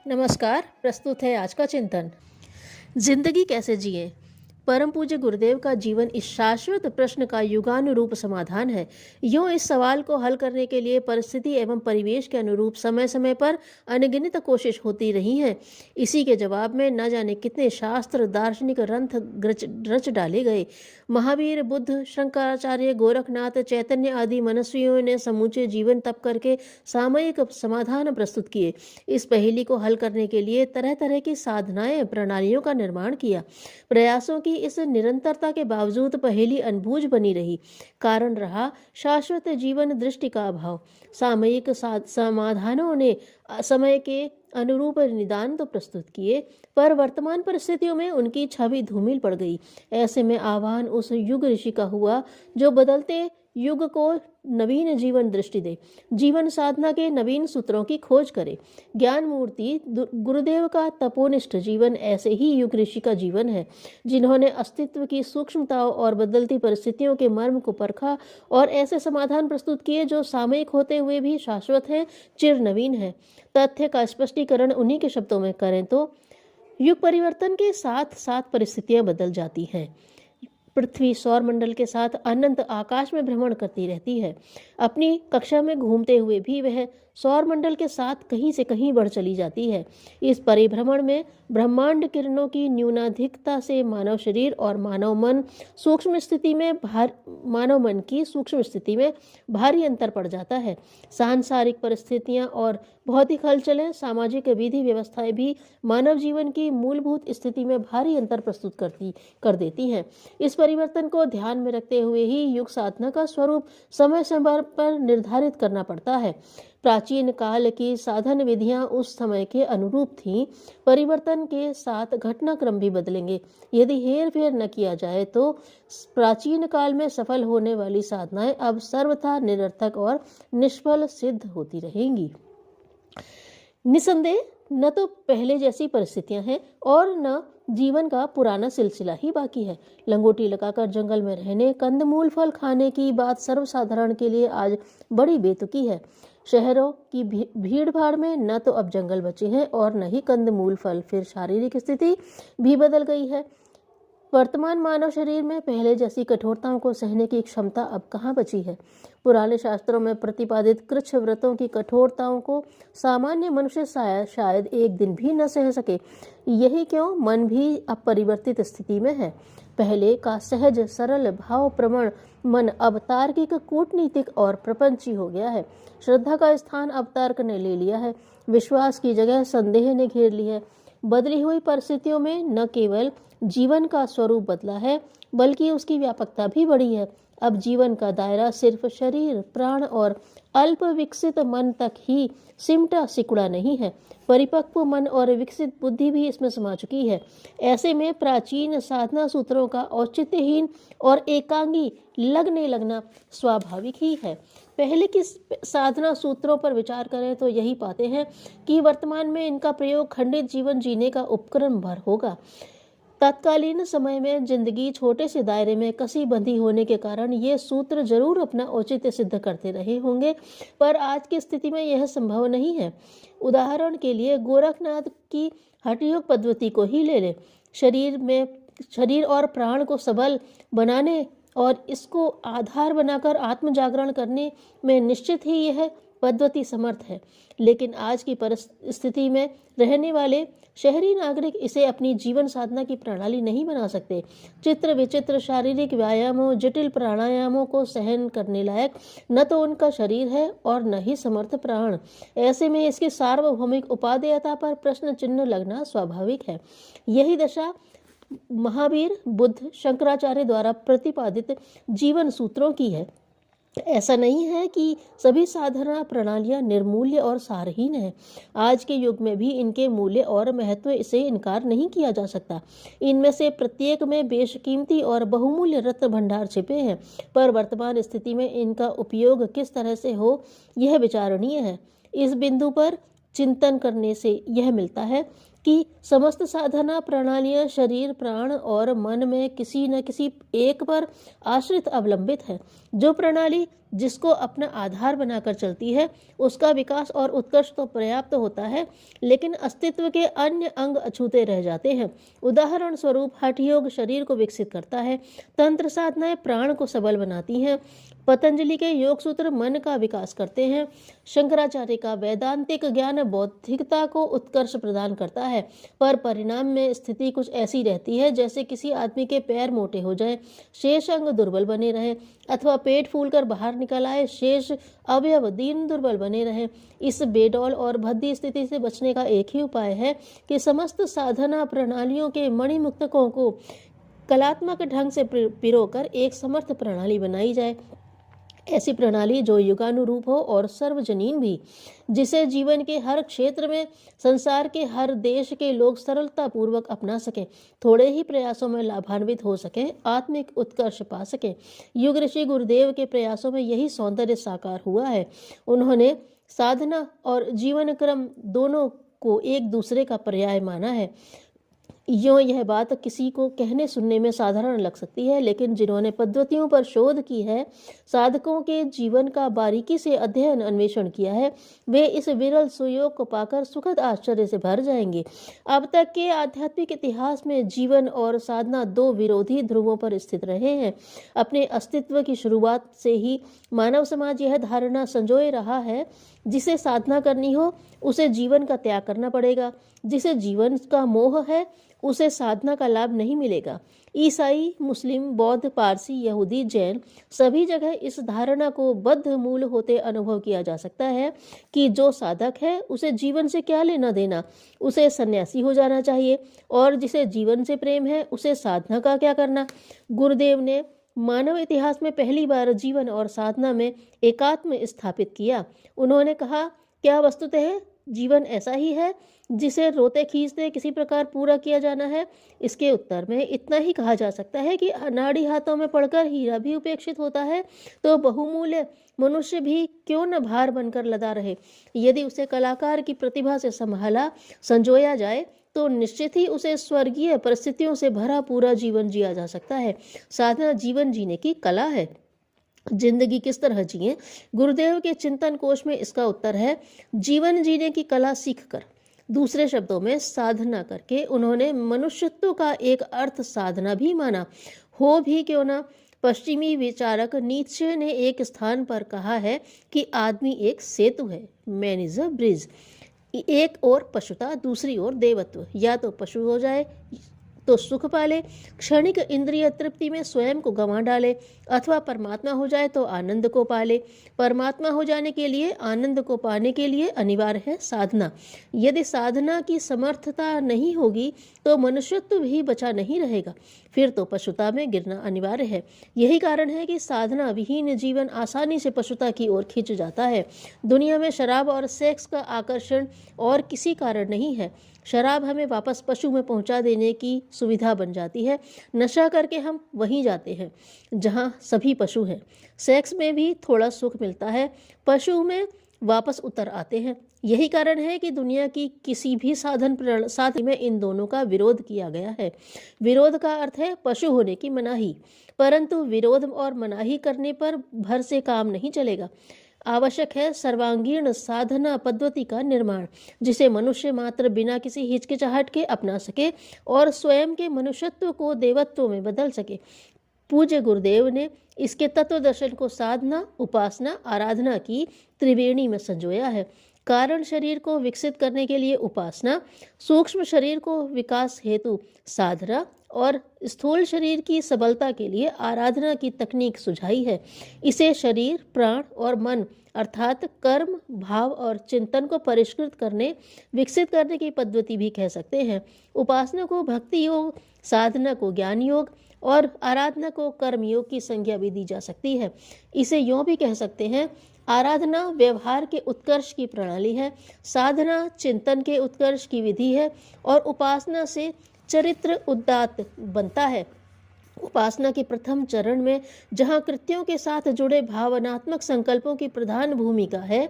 नमस्कार। प्रस्तुत है आज का चिंतन। जिंदगी कैसे जिए। परम पूज्य गुरुदेव का जीवन इस शाश्वत प्रश्न का युगानुरूप समाधान है। यूं इस सवाल को हल करने के लिए परिस्थिति एवं परिवेश के अनुरूप समय समय पर अनगिनत कोशिश होती रही है। इसी के जवाब में न जाने कितने शास्त्र दार्शनिक ग्रंथ रच डाले गए। महावीर, बुद्ध, शंकराचार्य, गोरखनाथ, चैतन्य आदि मनस्वियों ने समूचे जीवन तप करके सामयिक समाधान प्रस्तुत किए। इस पहेली को हल करने के लिए तरह तरह की साधनाएं, प्रणालियों का निर्माण किया। प्रयासों की इस निरंतरता के बावजूद पहेली अनबूझ बनी रही। कारण रहा शाश्वत जीवन दृष्टि का अभाव। सामयिक समाधानों ने समय के अनुरूप निदान तो प्रस्तुत किए, पर वर्तमान परिस्थितियों में उनकी छवि धूमिल पड़ गई। ऐसे में आह्वान उस युग ऋषि का हुआ जो बदलते युग को नवीन जीवन दृष्टि दे, जीवन साधना के नवीन सूत्रों की खोज करे। ज्ञान मूर्ति गुरुदेव का तपोनिष्ठ जीवन ऐसे ही युग ऋषि का जीवन है, जिन्होंने अस्तित्व की सूक्ष्मताओं और बदलती परिस्थितियों के मर्म को परखा और ऐसे समाधान प्रस्तुत किए जो सामयिक होते हुए भी शाश्वत हैं, चिर नवीन है। तथ्य का स्पष्टीकरण उन्हीं के शब्दों में करें तो युग परिवर्तन के साथ साथ परिस्थितियां बदल जाती हैं। पृथ्वी सौर मंडल के साथ अनंत आकाश में भ्रमण करती रहती है। अपनी कक्षा में घूमते हुए भी वह सौर मंडल के साथ कहीं से कहीं बढ़ चली जाती है। इस परिभ्रमण में ब्रह्मांड किरणों की न्यूनाधिकता से मानव शरीर और मानव मन की सूक्ष्म स्थिति में भारी अंतर पड़ जाता है। सांसारिक परिस्थितियां और भौतिक हलचलें, सामाजिक विधि व्यवस्थाएं भी मानव जीवन की मूलभूत स्थिति में भारी अंतर प्रस्तुत कर देती हैं। इस परिवर्तन को ध्यान में रखते हुए ही युग साधना का स्वरूप समय समय पर निर्धारित करना पड़ता है। प्राचीन काल की साधन विधियां उस समय के अनुरूप थीं। परिवर्तन के साथ घटनाक्रम भी बदलेंगे। यदि हेर फेर न किया जाए तो प्राचीन काल में सफल होने वाली साधनाएं अब सर्वथा निरर्थक और निष्फल सिद्ध होती रहेंगी। निसंदेह न तो पहले जैसी परिस्थितियां हैं और न जीवन का पुराना सिलसिला ही बाकी है। लंगोटी लगाकर जंगल में रहने, कंदमूल फल खाने की बात सर्वसाधारण के लिए आज बड़ी बेतुकी है। शहरों की भीड़ भाड़ में न तो अब जंगल बचे हैं और न ही कंदमूल फल। फिर शारीरिक स्थिति भी बदल गई है। वर्तमान मानव शरीर में पहले जैसी कठोरताओं को सहने की क्षमता अब कहाँ बची है। पुराने शास्त्रों में प्रतिपादित कृच्छ व्रतों की कठोरताओं को सामान्य मनुष्य शायद एक दिन भी न सह सके। यही क्यों मन भी अब परिवर्तित स्थिति में है। पहले का सहज सरल भाव प्रवण मन अब तार्किक, कूटनीतिक और प्रपंची हो गया है। श्रद्धा का स्थान अब तर्क ने ले लिया है। विश्वास की जगह संदेह ने घेर ली है। बदली हुई परिस्थितियों में न केवल जीवन का स्वरूप बदला है, बल्कि उसकी व्यापकता भी बढ़ी है। अब जीवन का दायरा सिर्फ शरीर, प्राण और अल्प विकसित मन तक ही सिमटा सिकुड़ा नहीं है। परिपक्व मन और विकसित बुद्धि भी इसमें समा चुकी है। ऐसे में प्राचीन साधना सूत्रों का औचित्यहीन और एकांगी लगना स्वाभाविक ही है। पहले की साधना सूत्रों पर विचार करें तो यही पाते हैं कि वर्तमान में इनका प्रयोग खंडित जीवन जीने का उपक्रम भर होगा। तत्कालीन समय में जिंदगी छोटे से दायरे में कसी बंधी होने के कारण ये सूत्र जरूर अपना औचित्य सिद्ध करते रहे होंगे, पर आज की स्थिति में यह संभव नहीं है। उदाहरण के लिए गोरखनाथ की हठयोग पद्धति को ही ले लें। शरीर और प्राण को सबल बनाने और इसको आधार बनाकर आत्म जागरण करने में निश्चित ही यह पद्धति समर्थ है, लेकिन आज की परिस्थिति में रहने वाले शहरी नागरिक इसे अपनी जीवन साधना की प्रणाली नहीं बना सकते। चित्र विचित्र शारीरिक व्यायामों, जटिल प्राणायामों को सहन करने लायक न तो उनका शरीर है और न ही समर्थ प्राण। ऐसे में इसकी सार्वभौमिक उपादेयता पर प्रश्न चिन्ह लगना स्वाभाविक है। यही दशा महावीर, बुद्ध, शंकराचार्य द्वारा प्रतिपादित जीवन सूत्रों की है। ऐसा नहीं है कि सभी साधना प्रणालियां निर्मूल्य और सारहीन हैं। आज के युग में भी इनके मूल्य और महत्व से इनकार नहीं किया जा सकता। इनमें से प्रत्येक में बेशकीमती और बहुमूल्य रत्न भंडार छिपे हैं, पर वर्तमान स्थिति में इनका उपयोग किस तरह से हो यह विचारणीय है। इस बिंदु पर चिंतन करने से यह मिलता है कि समस्त साधना प्रणालियां शरीर, प्राण और मन में किसी न किसी एक पर आश्रित अवलंबित है। जो प्रणाली जिसको अपना आधार बनाकर चलती है उसका विकास और उत्कर्ष तो पर्याप्त होता है, लेकिन अस्तित्व के अन्य अंग अछूते रह जाते हैं। उदाहरण स्वरूप हठ योग शरीर को विकसित करता है, तंत्र साधनाएं प्राण को सबल बनाती हैं, पतंजलि के योग सूत्र मन का विकास करते हैं, शंकराचार्य का वैदांतिक ज्ञान बौद्धिकता को उत्कर्ष प्रदान करता है, पर परिणाम में स्थिति कुछ ऐसी रहती है जैसे किसी आदमी के पैर मोटे हो जाएं, शेष अंग दुर्बल बने रहे, अथवा पेट फूलकर बाहर निकल आए, शेष अवयव दीन दुर्बल बने रहे। इस बेडौल और भद्दी स्थिति से बचने का एक ही उपाय है कि समस्त साधना प्रणालियों के मणिमुक्तकों को कलात्मक ढंग से पिरोकर एक समर्थ प्रणाली बनाई जाए। ऐसी प्रणाली जो युगानुरूप हो और सर्वजनीन भी, जिसे जीवन के हर क्षेत्र में संसार के हर देश के लोग सरलता पूर्वक अपना सकें, थोड़े ही प्रयासों में लाभान्वित हो सकें, आत्मिक उत्कर्ष पा सकें। युग ऋषि गुरुदेव के प्रयासों में यही सौंदर्य साकार हुआ है। उन्होंने साधना और जीवन क्रम दोनों को एक दूसरे का पर्याय माना है। यूँ यह बात किसी को कहने सुनने में साधारण लग सकती है, लेकिन जिन्होंने पद्धतियों पर शोध की है, साधकों के जीवन का बारीकी से अध्ययन अन्वेषण किया है, वे इस विरल सुयोग को पाकर सुखद आश्चर्य से भर जाएंगे। अब तक के आध्यात्मिक इतिहास में जीवन और साधना दो विरोधी ध्रुवों पर स्थित रहे हैं। अपने अस्तित्व की शुरुआत से ही मानव समाज यह धारणा संजोए रहा है, जिसे साधना करनी हो उसे जीवन का त्याग करना पड़ेगा, जिसे जीवन का मोह है उसे साधना का लाभ नहीं मिलेगा। ईसाई, मुस्लिम, बौद्ध, पारसी, यहूदी, जैन सभी जगह इस धारणा को बद्ध मूल होते अनुभव किया जा सकता है कि जो साधक है उसे जीवन से क्या लेना देना, उसे सन्यासी हो जाना चाहिए, और जिसे जीवन से प्रेम है उसे साधना का क्या करना। गुरुदेव ने मानव इतिहास में पहली बार जीवन और साधना में एकात्म स्थापित किया। उन्होंने कहा, क्या वस्तुतः जीवन ऐसा ही है जिसे रोते खींचते किसी प्रकार पूरा किया जाना है? इसके उत्तर में इतना ही कहा जा सकता है कि अनाड़ी हाथों में पड़कर हीरा भी उपेक्षित होता है, तो बहुमूल्य मनुष्य भी क्यों न भार बनकर लदा रहे। यदि उसे कलाकार की प्रतिभा से संभाला संजोया जाए तो निश्चित ही उसे स्वर्गीय परिस्थितियों से भरा पूरा जीवन जिया जा सकता है। साधना जीवन जीने की कला है। जिंदगी किस तरह जिए? गुरुदेव के चिंतन कोश में इसका उत्तर है, जीवन जीने की कला सीखकर। दूसरे शब्दों में साधना करके उन्होंने मनुष्यत्व का एक अर्थ साधना भी माना। हो भी क्यों ना, पश्चिमी विचारक नीत्शे ने एक स्थान पर कहा है कि आदमी एक सेतु है, मैन इज अ ब्रिज। एक ओर पशुता, दूसरी ओर देवत्व। या तो पशु हो जाए तो सुख पाले, क्षणिक इंद्रिय तृप्ति में स्वयं को गंवा डाले, अथवा परमात्मा हो जाए तो आनंद को पाले। परमात्मा हो जाने के लिए, आनंद को पाने के लिए अनिवार्य है साधना। यदि साधना की समर्थता नहीं होगी तो मनुष्यत्व भी बचा नहीं रहेगा, फिर तो पशुता में गिरना अनिवार्य है। यही कारण है कि साधना विहीन जीवन आसानी से पशुता की ओर खींच जाता है। दुनिया में शराब और सेक्स का आकर्षण और किसी कारण नहीं है। शराब हमें वापस पशु में पहुंचा देने की सुविधा बन जाती है। नशा करके हम वहीं जाते हैं जहां सभी पशु हैं। सेक्स में भी थोड़ा सुख मिलता है, पशु में वापस उतर आते हैं। यही कारण है कि दुनिया की किसी भी साधन में इन दोनों का विरोध किया गया है। विरोध का अर्थ है पशु होने की मनाही, परंतु विरोध और मनाही करने पर भर से काम नहीं चलेगा। आवश्यक है सर्वांगीण साधना पद्धति का निर्माण, जिसे मनुष्य मात्र बिना किसी हिचकिचाहट के अपना सके और स्वयं के मनुष्यत्व को देवत्व में बदल सके। पूज्य गुरुदेव ने इसके तत्व दर्शन को साधना, उपासना, आराधना की त्रिवेणी में संजोया है। कारण शरीर को विकसित करने के लिए उपासना, सूक्ष्म शरीर को विकास हेतु साधना और स्थूल शरीर की सबलता के लिए आराधना की तकनीक सुझाई है। इसे शरीर, प्राण और मन अर्थात कर्म, भाव और चिंतन को परिष्कृत करने, विकसित करने की पद्धति भी कह सकते हैं। उपासना को भक्ति योग, साधना को ज्ञान योग और आराधना को कर्म योग की संज्ञा भी दी जा सकती है। इसे यूँ भी कह सकते हैं, आराधना व्यवहार के उत्कर्ष की प्रणाली है, साधना चिंतन के उत्कर्ष की विधि है और उपासना से चरित्र उदात्त बनता है। उपासना के प्रथम चरण में जहाँ कृत्यों के साथ जुड़े भावनात्मक संकल्पों की प्रधान भूमिका है,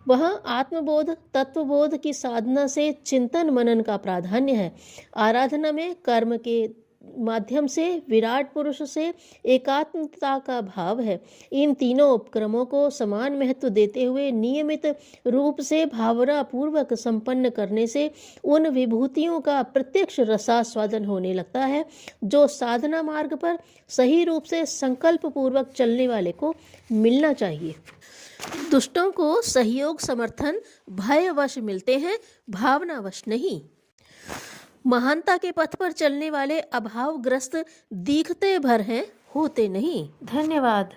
वहाँ आत्मबोध तत्वबोध की साधना से चिंतन मनन का प्राधान्य है। आराधना में कर्म के माध्यम से विराट पुरुष से एकात्मता का भाव है। इन तीनों उपक्रमों को समान महत्व देते हुए नियमित रूप से भावना पूर्वक संपन्न करने से उन विभूतियों का प्रत्यक्ष रसास्वादन होने लगता है जो साधना मार्ग पर सही रूप से संकल्प पूर्वक चलने वाले को मिलना चाहिए। दुष्टों को सहयोग समर्थन भयवश मिलते हैं, भावनावश नहीं। महानता के पथ पर चलने वाले अभावग्रस्त दिखते भर हैं, होते नहीं। धन्यवाद।